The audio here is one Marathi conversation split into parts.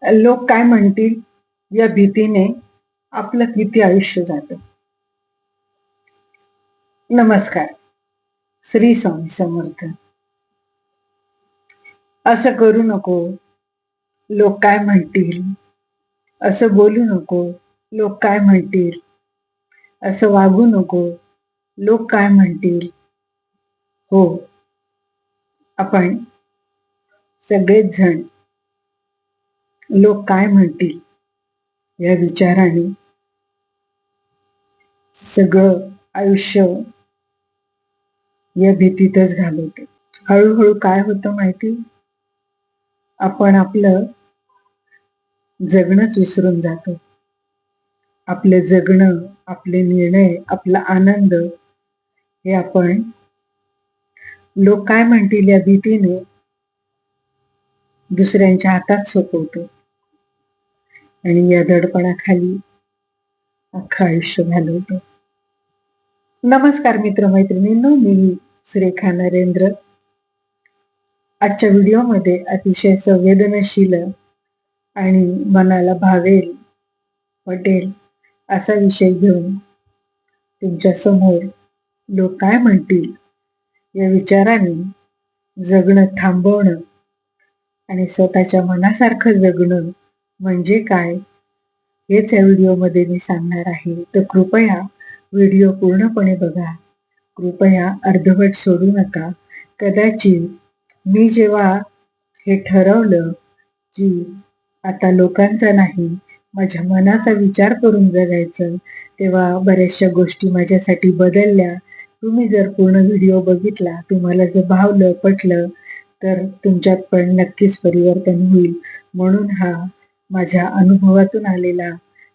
लोक काय म्हणतील या भीतीने आपलं किती आयुष्य जातं. नमस्कार. श्री स्वामी समर्थ. असं करू नको, लोक काय म्हणतील, असं बोलू नको, लोक काय म्हणतील, असं वागू नको, लोक काय म्हणतील. हो, आपण सगळेच जण लोक काय म्हणतील या विचाराने सगळं आयुष्य या भीतीतच घालवतो. हळूहळू काय होतं माहिती, आपण आपलं जगणंच विसरून जातो. आपलं जगणं, आपले निर्णय, आपला आनंद हे आपण लोक काय म्हणतील या भीतीने दुसऱ्यांच्या हातात सोपवतो आणि या दडपणाखाली अख्खं आयुष्य घालवतो. नमस्कार मित्रमैत्रिणींनो, मी सुरेखा नरेंद्र. आजच्या व्हिडिओमध्ये अतिशय संवेदनशील आणि मनाला भावेल पटेल असा विषय घेऊन तुमच्या समोर लोक काय म्हणतील या विचाराने जगणं थांबवणं आणि स्वतःच्या मनासारखं जगणं म्हणजे काय हेच या व्हिडिओमध्ये मी सांगणार आहे. तर कृपया व्हिडिओ पूर्णपणे बघा, कृपया अर्धवट सोडू नका. कदाचित मी जेव्हा हे ठरवलं की आता लोकांचा नाही, माझ्या मनाचा विचार करून जगायचं, तेव्हा बऱ्याचशा गोष्टी माझ्यासाठी बदलल्या. तुम्ही जर पूर्ण व्हिडिओ बघितला, तुम्हाला जर भावलं पटलं तर तुमच्यात पण नक्कीच परिवर्तन होईल. म्हणून हा माझ्या अनुभवातून आलेला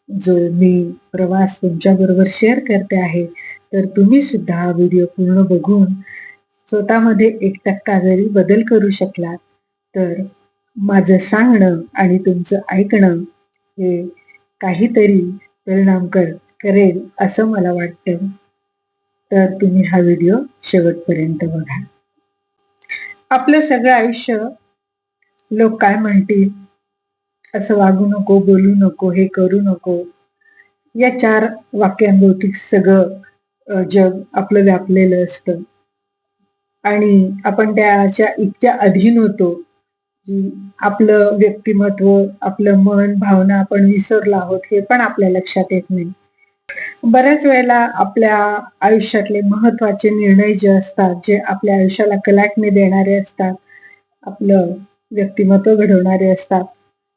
जो मी प्रवास तुमच्या बरोबर शेअर करते आहे. तर तुम्ही सुद्धा हा व्हिडिओ पूर्ण बघून स्वतःमध्ये 1% जरी बदल करू शकला तर माझं सांगणं आणि तुमचं ऐकणं हे काहीतरी परिणाम करेल असं मला वाटतं. तर तुम्ही हा व्हिडिओ शेवटपर्यंत बघा. आपलं सगळं आयुष्य लोक काय म्हणतील, असं वागू नको, बोलू नको, हे करू नको, या 4 वाक्यांभोवती सगळं जग आपलं व्यापलेलं असतं आणि आपण त्याच्या इतक्या अधीन होतो की आपलं व्यक्तिमत्व, आपलं मन, भावना आपण विसरलो आहोत हे पण आपल्या लक्षात येत नाही. बऱ्याच वेळेला आपल्या आयुष्यातले महत्वाचे निर्णय जे असतात, जे आपल्या आयुष्याला कलाटणी देणारे असतात, आपलं व्यक्तिमत्व घडवणारे असतात,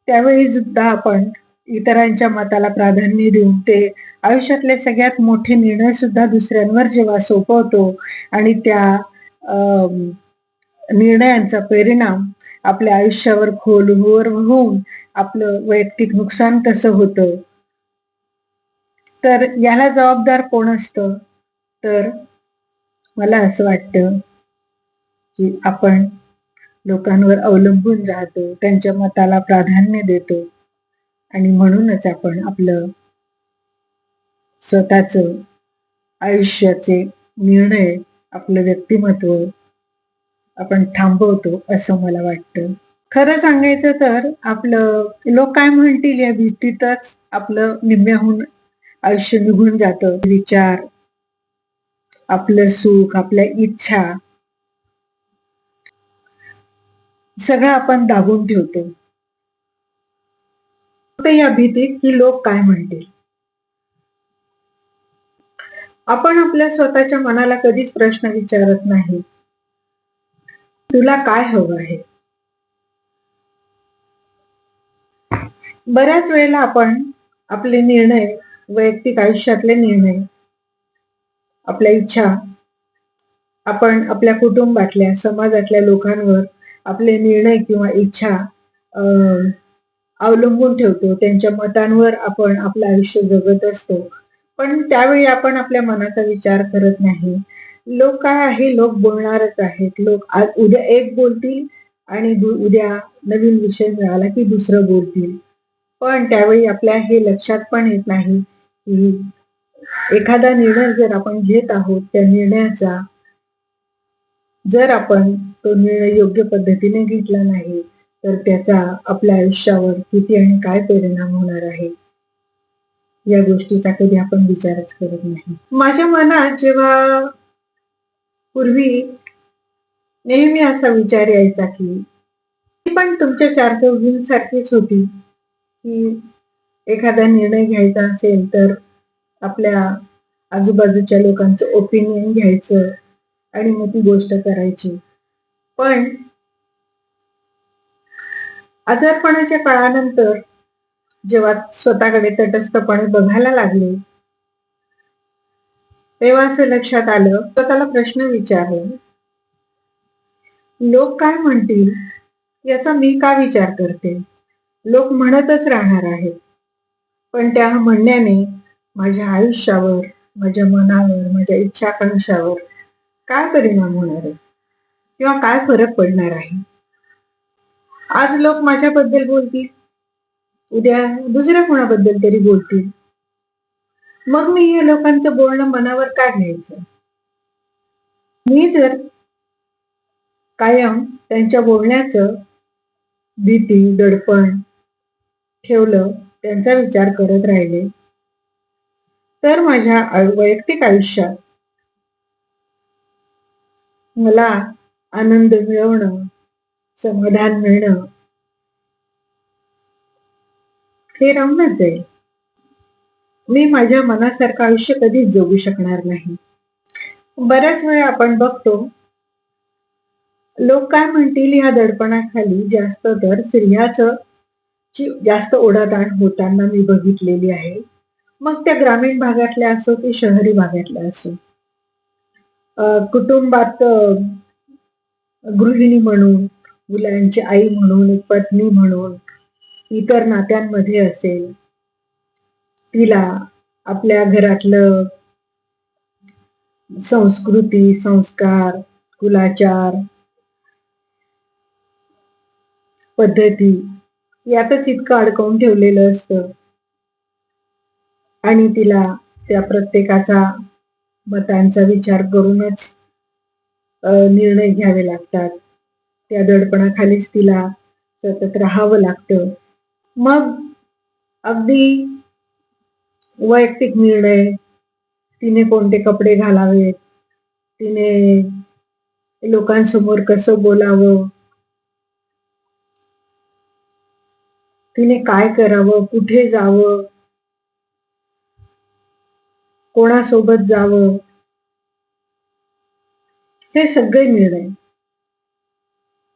त्यावेळी सुद्धा आपण इतरांच्या मताला प्राधान्य देऊन ते आयुष्यातले सगळ्यात मोठे निर्णय सुद्धा दुसऱ्यांवर जेव्हा सोपवतो आणि त्या निर्णयांचा परिणाम आपल्या आयुष्यावर खोलवर होऊन आपलं वैयक्तिक नुकसान कसं होतं, तर याला जबाबदार कोण असतं? तर मला असं वाटतं की आपण लोकांवर अवलंबून राहतो, त्यांच्या मताला प्राधान्य देतो आणि म्हणूनच आपण आपलं स्वतःचं आयुष्याचे निर्णय, आपलं व्यक्तिमत्व आपण थांबवतो असं मला वाटतं. खरं सांगायचं तर आपलं लोक काय म्हणतील या भीतीतच आपलं निम्म्याहून आयुष्य निघून जातं. विचार, आपलं सुख, आपल्या इच्छा सगळं आपण दाबून ठेवतो या भीतीत की लोक काय म्हणतील. आपण आपल्या स्वतःच्या मनाला कधीच प्रश्न विचारत नाही, तुला काय हवं आहे. बऱ्याच वेळेला आपण आपले निर्णय, वैयक्तिक आयुष्यातले निर्णय, आपल्या इच्छा आपण आपल्या कुटुंबातल्या, समाजातल्या लोकांवर आपले निर्णय किंवा इच्छा अवलंबून ठेवतो. त्यांच्या मतांवर आपण आपलं आयुष्य जगत असतो. पण त्यावेळी आपण आपल्या मनाचा विचार करत नाही. लोक काय आहे, लोक बोलणारच आहेत. लोक आज उद्या एक बोलतील आणि उद्या नवीन विषय मिळाला की दुसरं बोलतील. पण त्यावेळी आपल्या हे लक्षात पण येत नाही की एखादा निर्णय जर आपण घेत आहोत, त्या निर्णयाचा जर आपण तो निर्णय योग्य पद्धतीने घेतला नाही तर त्याचा आपल्या आयुष्यावर किती आणि काय परिणाम होणार आहे या गोष्टीचा कधी आपण विचारच करत नाही. माझ्या मनात जेव्हा पूर्वी नेहमी असा विचार यायचा की ती पण तुमच्या चार चौघींसारखीच होती, की एखादा निर्णय घ्यायचा असेल तर आपल्या आजूबाजूच्या लोकांचं ओपिनियन घ्यायचं आणि मग ती गोष्ट करायची. पण आजारपणाच्या काळानंतर जेव्हा स्वतःकडे तटस्थपणे बघायला लागले, तेव्हा असं लक्षात आलं, स्वतःला प्रश्न विचारला, लोक काय म्हणतील याचा मी का विचार करते? लोक म्हणतच राहणार आहेत, पण त्या म्हणण्याने माझ्या आयुष्यावर, माझ्या मनावर, माझ्या इच्छाकांक्षावर काय परिणाम होणार आहे किंवा काय फरक पडणार आहे? आज लोक माझ्याबद्दल बोलतील, उद्या दुसऱ्या कोणाबद्दल तरी बोलतील. मग मी या लोकांचं बोलणं मनावर का घ्यायचं? मी जर कायम त्यांच्या बोलण्याचं भीती, दडपण ठेवलं, त्यांचा विचार करत राहिले, तर माझ्या वैयक्तिक आयुष्यात मला आनंद मिळवणं, समाधान मिळणं हे राहूनच जाईल. मी माझ्या मनासारखं आयुष्य कधीच जगू शकणार नाही. बऱ्याच वेळा आपण बघतो, लोक काय म्हणतील या दडपणाखाली जास्त तर स्त्रियाचं जास्त ओढाताण होताना मी बघितलेली आहे. मग त्या ग्रामीण भागातल्या असो की शहरी भागातल्या असो. कुटुंबात गृहिणी म्हणून, मुलांची आई म्हणून, एक पत्नी म्हणून, इतर नात्यांमध्ये असेल, तिला आपल्या घरातलं संस्कृती, संस्कार, कुलाचार, पद्धती यातच इतकं अडकवून ठेवलेलं असतं आणि तिला त्या प्रत्येकाचा मतांचा विचार करूनच निर्णय घ्यावे लागतात. त्या दडपणाखालीच तिला सतत राहावं लागतं. मग अगदी वैयक्तिक निर्णय, तिने कोणते कपडे घालावेत, तिने लोकांसमोर कसं बोलावं, तिने काय करावं, कुठे जावं, कोणासोबत जावं, हे सगळे निर्णय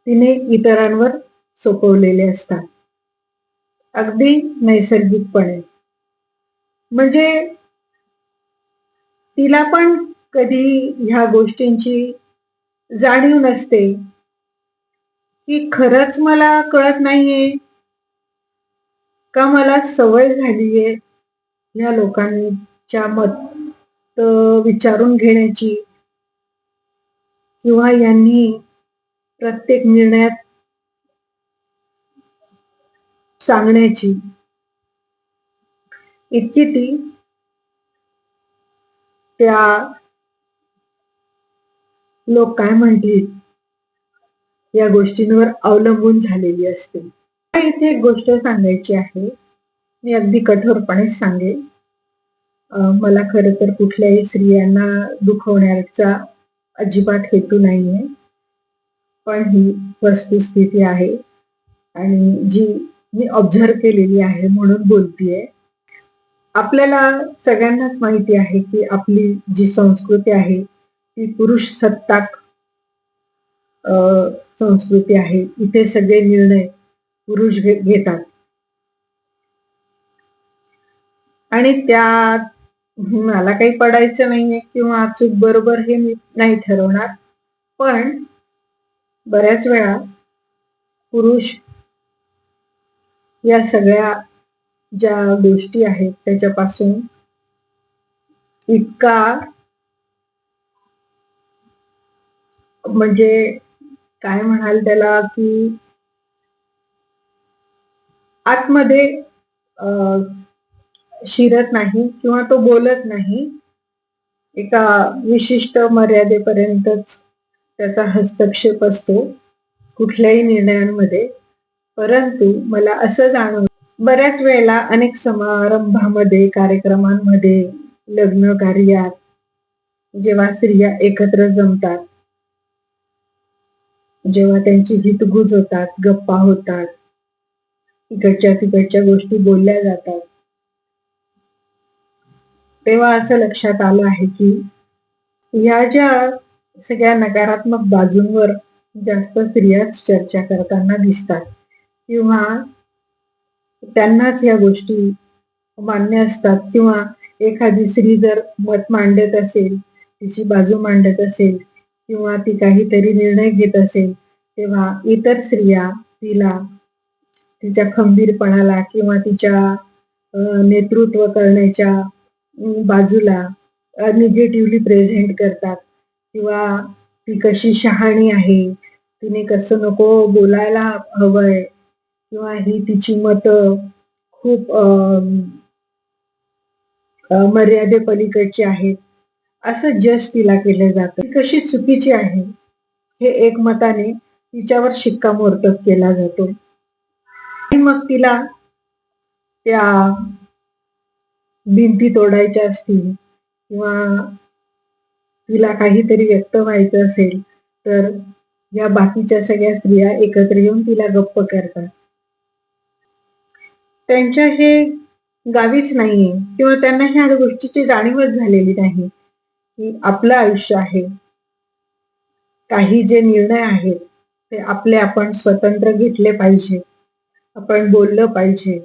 तिने इतरांवर सोपवलेले असतात. अगदी नैसर्गिकपणे. म्हणजे तिला पण कधी ह्या गोष्टींची जाणीव नसते, की खरंच मला कळत नाहीये का मला सवय झालीये या लोकांच्या मत विचारून घेण्याची किंवा यांनी प्रत्येक निर्णयात सांगण्याची. इतकी ती त्या लोक काय म्हणतील या गोष्टींवर अवलंबून झालेली असते. इथे एक गोष्ट सांगायची आहे, मी अगदी कठोरपणे सांगेन. मला खरं तर कुठल्याही स्त्रियांना दुखवण्याचा अजिबात हेतू नाहीये, पण ही वस्तुस्थिती आहे आणि जी मी ऑब्झर्व केलेली आहे म्हणून बोलतीये. आपल्याला सगळ्यांनाच माहिती आहे की आपली जी संस्कृती आहे ती पुरुष सत्ताक संस्कृती आहे. इथे सगळे निर्णय पुरुष घेतात आणि त्यात मला काही पडायचं नाहीये किंवा चूक बरोबर हे मी नाही ठरवणार, पण बऱ्याच वेळा पुरुष या सगळ्या ज्या गोष्टी आहेत त्याच्यापासून इतका म्हणजे काय म्हणाल त्याला की आतमध्ये शिरत नाही किंवा तो बोलत नाही. एका विशिष्ट मर्यादेपर्यंतच त्याचा हस्तक्षेप असतो कुठल्याही निर्णयांमध्ये. परंतु मला असं जाणवलं, बऱ्याच वेळेला अनेक समारंभामध्ये, कार्यक्रमांमध्ये, लग्न कार्यात जेव्हा स्त्रिया एकत्र जमतात, जेव्हा त्यांची हितगुज होतात, गप्पा होतात, इकडच्या तिकडच्या गोष्टी बोलल्या जातात, तेव्हा असं लक्षात आलं आहे की ह्या ज्या सगळ्या नकारात्मक बाजूंवर जास्त स्त्रियाच चर्चा करताना दिसतात किंवा त्यांनाच या गोष्टी मान्य असतात किंवा एखादी स्त्री जर मत मांडत असेल, तिची बाजू मांडत असेल किंवा ती काहीतरी निर्णय घेत असेल, तेव्हा इतर स्त्रिया तिला तिच्या खंबीरपणाला किंवा तिच्या नेतृत्व करण्याच्या बाजूला निगेटिव्हली प्रेझेंट करतात किंवा ती कशी शहाणी आहे, तिने कसं नको बोलायला हवंय किंवा ही तिची मतं खूप मर्यादेपलीकडची आहेत, असं जज तिला केलं जातं. ती कशी चुकीची आहे हे एकमताने तिच्यावर शिक्कामोर्तब केला जातो आणि मग तिला त्या भिंती तोडायच्या असतील किंवा तिला काहीतरी व्यक्त व्हायचं असेल तर या बाकीच्या सगळ्या स्त्रिया एकत्र येऊन तिला गप्प करतात. त्यांच्या हे गावीच नाहीये किंवा त्यांना ह्या गोष्टीची जाणीवच झालेली नाही की आपलं आयुष्य आहे, काही जे निर्णय आहेत ते आपले आपण स्वतंत्र घेतले पाहिजे, आपण बोललं पाहिजे,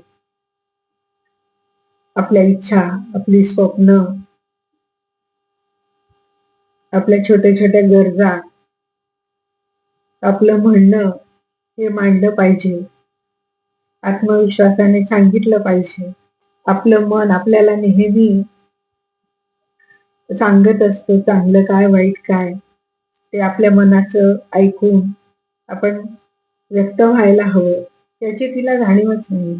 आपल्या इच्छा, आपली स्वप्न, आपल्या छोट्या छोट्या गरजा, आपलं म्हणणं हे मांडलं पाहिजे, आत्मविश्वासाने सांगितलं पाहिजे. आपलं मन आपल्याला नेहमी सांगत असतं चांगलं काय वाईट काय, ते आपल्या मनाचं ऐकून आपण व्यक्त व्हायला हवं, त्याची तिला जाणीवच नाही.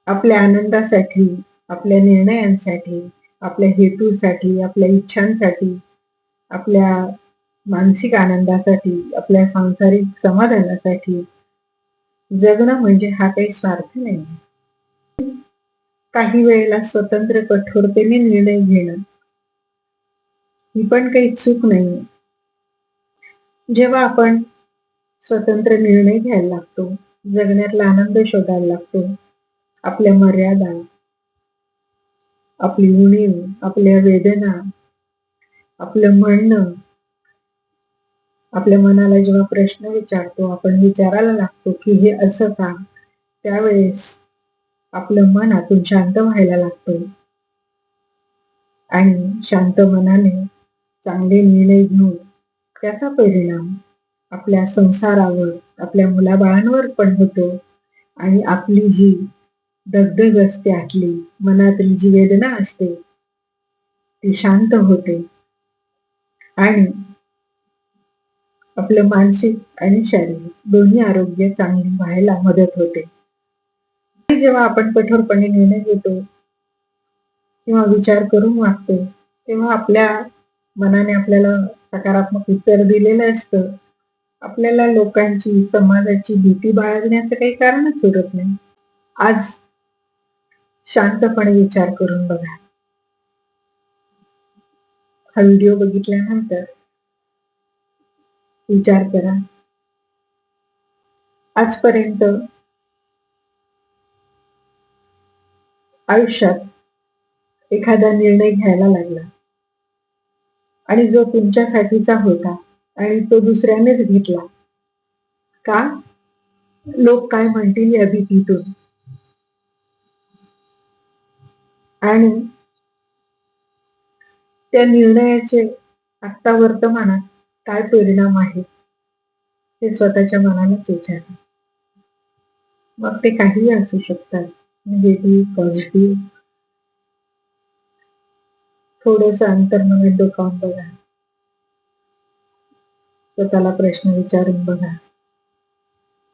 आपल्या आनंदासाठी, आपल्या निर्णयांसाठी, आपल्या हेतूसाठी, आपल्या इच्छांसाठी, आपल्या मानसिक आनंदासाठी, आपल्या सांसारिक समाधानासाठी जगणं म्हणजे हा काही स्वार्थ नाही. काही वेळेला स्वतंत्र कठोरतेने निर्णय घेणं ही पण काही चूक नाही. जेव्हा आपण स्वतंत्र निर्णय घ्यायला लागतो, जगण्यातला आनंद शोधायला लागतो, आपल्या मर्यादा, आपली उणीव, आपल्या वेदना, आपलं म्हणणं, आपल्या मनाला जेव्हा प्रश्न विचारतो, आपण विचारायला लागतो की हे असं का, त्यावेळेस आपलं मन आतून शांत व्हायला लागतं आणि शांत मनाने चांगले निर्णय घेऊन त्याचा परिणाम आपल्या संसारावर, आपल्या मुलाबाळांवर पण होतो आणि आपली जी दगदग असते, आतली मनातली जी वेदना असते ती शांत होते आणि आपलं मानसिक आणि शारीरिक दोन्ही आरोग्य चांगले व्हायला मदत होते. जेव्हा आपण कठोरपणे निर्णय घेतो किंवा विचार करून वागतो, तेव्हा आपल्या मनाने आपल्याला सकारात्मक उत्तर दिलेलं असतं. आपल्याला लोकांची, समाजाची भीती बाळगण्याचं काही कारणच उरत नाही. आज शांतपणे विचार करून बघा. हा व्हिडिओ बघितल्यानंतर विचार करा. आजपर्यंत आयुष्यात एखादा निर्णय घ्यायला लागला आणि जो तुमच्यासाठीचा होता आणि तो दुसऱ्यानेच घेतला का? लोक काय म्हणतील या भीतीतून आणि त्या निर्णयाचे आत्ता वर्तमानात काय परिणाम आहेत हे स्वतःच्या मनालाच विचारा. मग ते काहीही असू शकतात, निगेटिव्ह, पॉझिटिव्ह. थोडंसं अंतर्मनात डोकावून बघा. स्वतःला प्रश्न विचारून बघा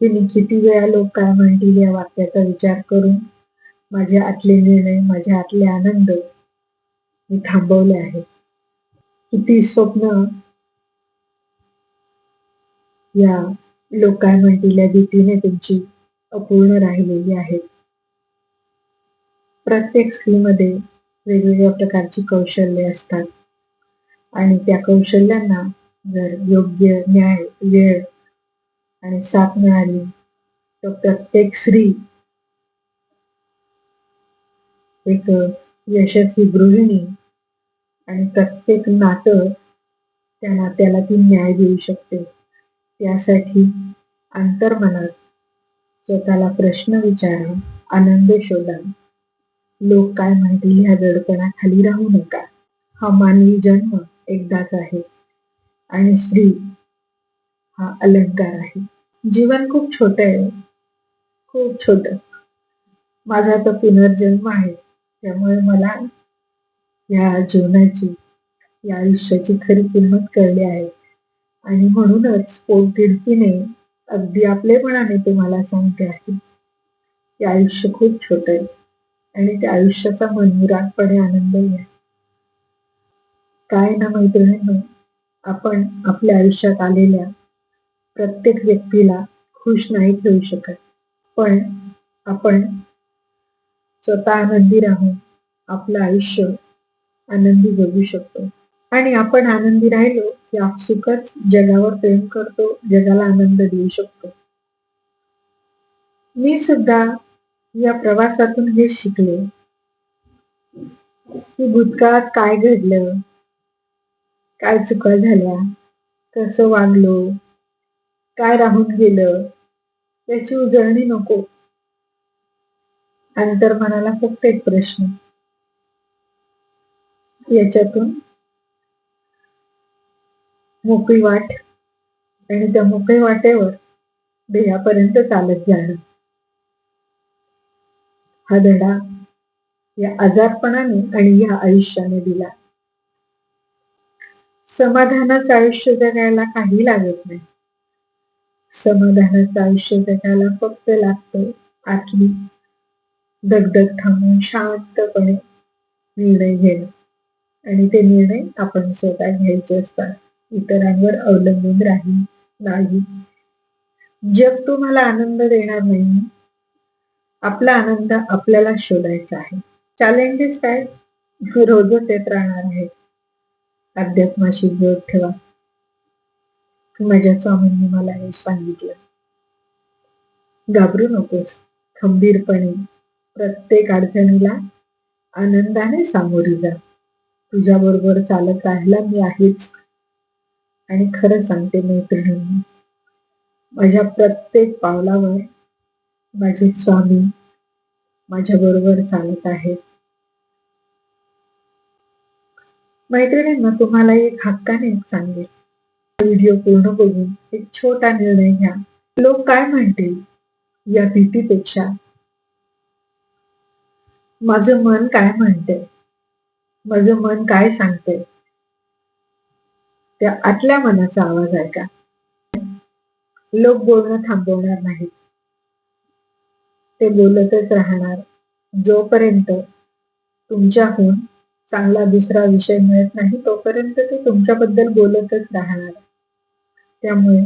की मी किती वेळा लोक काय म्हणतील या वाक्याचा विचार करून माझे आतले निर्णय, माझे आतले आनंद मी थांबवले आहेत. किती स्वप्न या लोक काय म्हणतील या भीतीने तुमची अपूर्ण राहिलेली आहेत. प्रत्येक स्त्रीमध्ये वेगवेगळ्या प्रकारची कौशल्ये असतात आणि त्या कौशल्यांना जर योग्य न्याय, वेळ आणि साथ मिळाली तर प्रत्येक स्त्री एक यशस्वी गृहिणी आणि प्रत्येक नातं त्या नात्याला ती न्याय देऊ शकते. त्यासाठी अंतर्मनात स्वतःला प्रश्न विचारा, आनंद शोधा. लोक काय म्हणतील ह्या दडपणाखाली राहू नका. हा मानवी जन्म एकदाच आहे आणि स्त्री हा अलंकार आहे. जीवन खूप छोट आहे, खूप छोट. माझा तर पुनर्जन्म आहे, त्यामुळे मला या जीवनाची, या आयुष्याची खरी किंमत कळली आहे आणि म्हणूनच पोटतिडकीने अगदी आपलेपणाने तुम्हाला सांगते आहे की आयुष्य खूप छोट आहे आणि त्या आयुष्याचा मनमुरादपणे आनंद घ्या. काय ना मैत्रिणींनो, आपण आपल्या आयुष्यात आलेल्या प्रत्येक व्यक्तीला खुश नाही ठेवू शकत, पण आपण स्वतः आनंदी राहून आपलं आयुष्य आनंदी जगू शकतो. आणि आपण आनंदी राहिलो की आपसुकच जगावर प्रेम करतो, जगाला आनंद देऊ शकतो. मी सुद्धा या प्रवासातून हे शिकले की भूतकाळात काय घडलं, काय चुका झाल्या, कसं वागलो, काय राहून गेलं, याची उजळणी नको. अंतर्मनाला फक्त एक प्रश्न, याच्यातून मोकळी वाट आणि त्या मोकळी वाटेवर ध्येयापर्यंत चालत जाणं. हा धडा या आजारपणाने आणि या आयुष्याने दिला. समाधानाचं आयुष्य जगायला काही लागत नाही. समाधानाचं आयुष्य जगायला फक्त लागतं आतली दगदग थांबून शांतपणे निर्णय घेणं, आणि ते निर्णय आपण स्वतः घ्यायचे असतात, इतरांवर अवलंबून नाही. जग तुम्हाला आनंद देणार नाही, आपला आनंद आपल्याला शोधायचा आहे. चॅलेंजेस काय रोजच येत राहणार आहे. अध्यात्माशी जोड ठेवा. माझ्या स्वामींनी मला हे सांगितलं. घाबरू नकोस, खंबीरपणे प्रत्येक अडचणीला आनंदाने सामोरी जा. तुझ्या बरोबर चालत राहायला मी आहेच. आणि खरं सांगते मैत्रिणींनी, माझ्या प्रत्येक पावलावर माझे स्वामी माझ्या बरोबर चालत आहेत. मैत्रिणींना तुम्हाला एक हक्काने सांगेल, व्हिडिओ पूर्ण बघून एक छोटा निर्णय घ्या. लोक काय म्हणतील या भीतीपेक्षा माझं मन काय म्हणते, माझं मन काय सांगते, त्या आतल्या मनाचा आवाज ऐका. लोक बोलणं थांबवणार नाहीत, ते बोलतच राहणार जोपर्यंत तुमच्याहून चांगला दुसरा विषय मिळत नाही, तोपर्यंत ते तुमच्याबद्दल बोलतच राहणार. त्यामुळे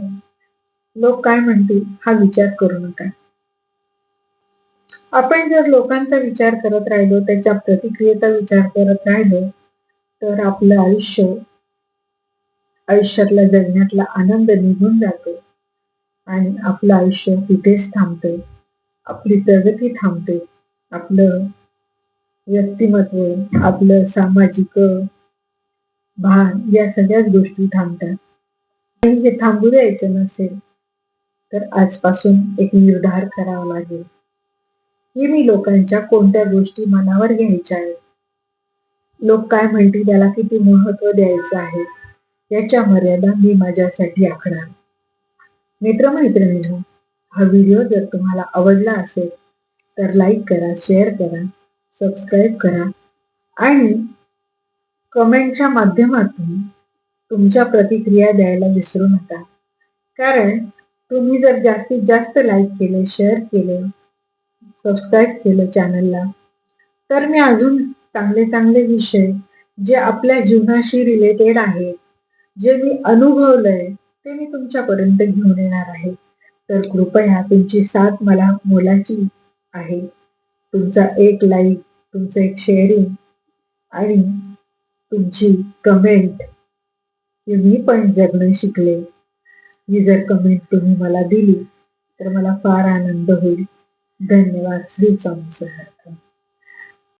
लोक काय म्हणतील हा विचार करू नका. आपण जर लोकांचा विचार करत राहिलो, त्याच्या प्रतिक्रियेचा विचार करत राहिलो, तर आपलं आयुष्यातला जगण्यातला आनंद निघून जातो आणि आपलं आयुष्य तिथेच थांबते, आपली प्रगती थांबते, आपलं व्यक्तिमत्व, आपलं सामाजिक भान, या सगळ्याच गोष्टी थांबतात. आणि हे थांबू द्यायचं नसेल तर आजपासून एक निर्धार करावा लागेल की मी लोकांच्या कोणत्या गोष्टी मनावर घ्यायच्या आहेत, लोक काय म्हणतील त्याला किती महत्व द्यायचं आहे, याच्या मर्यादा मी माझ्यासाठी आखणार. मित्रमैत्रिणींनो, हा व्हिडिओ जर तुम्हाला आवडला असेल तर लाईक करा, शेअर करा, सबस्क्राईब करा आणि कमेंटच्या माध्यमातून तुमच्या प्रतिक्रिया द्यायला विसरू नका. कारण तुम्ही जर जास्तीत जास्त लाईक केले, शेअर केले, सबस्क्राईब केलं चॅनलला, तर मी अजून चांगले चांगले विषय जे आपल्या जीवनाशी रिलेटेड आहेत, जे मी अनुभवलंय, ते मी तुमच्यापर्यंत घेऊन येणार आहे. तर कृपया तुमची साथ मला मोलाची आहे. तुमचा एक लाईक, तुमचं एक शेअरिंग आणि तुमची कमेंट हे मी पण जगणं शिकले. ही जर कमेंट तुम्ही मला दिली तर मला फार आनंद होईल. धन्यवाद. श्री स्वामी समर्थ.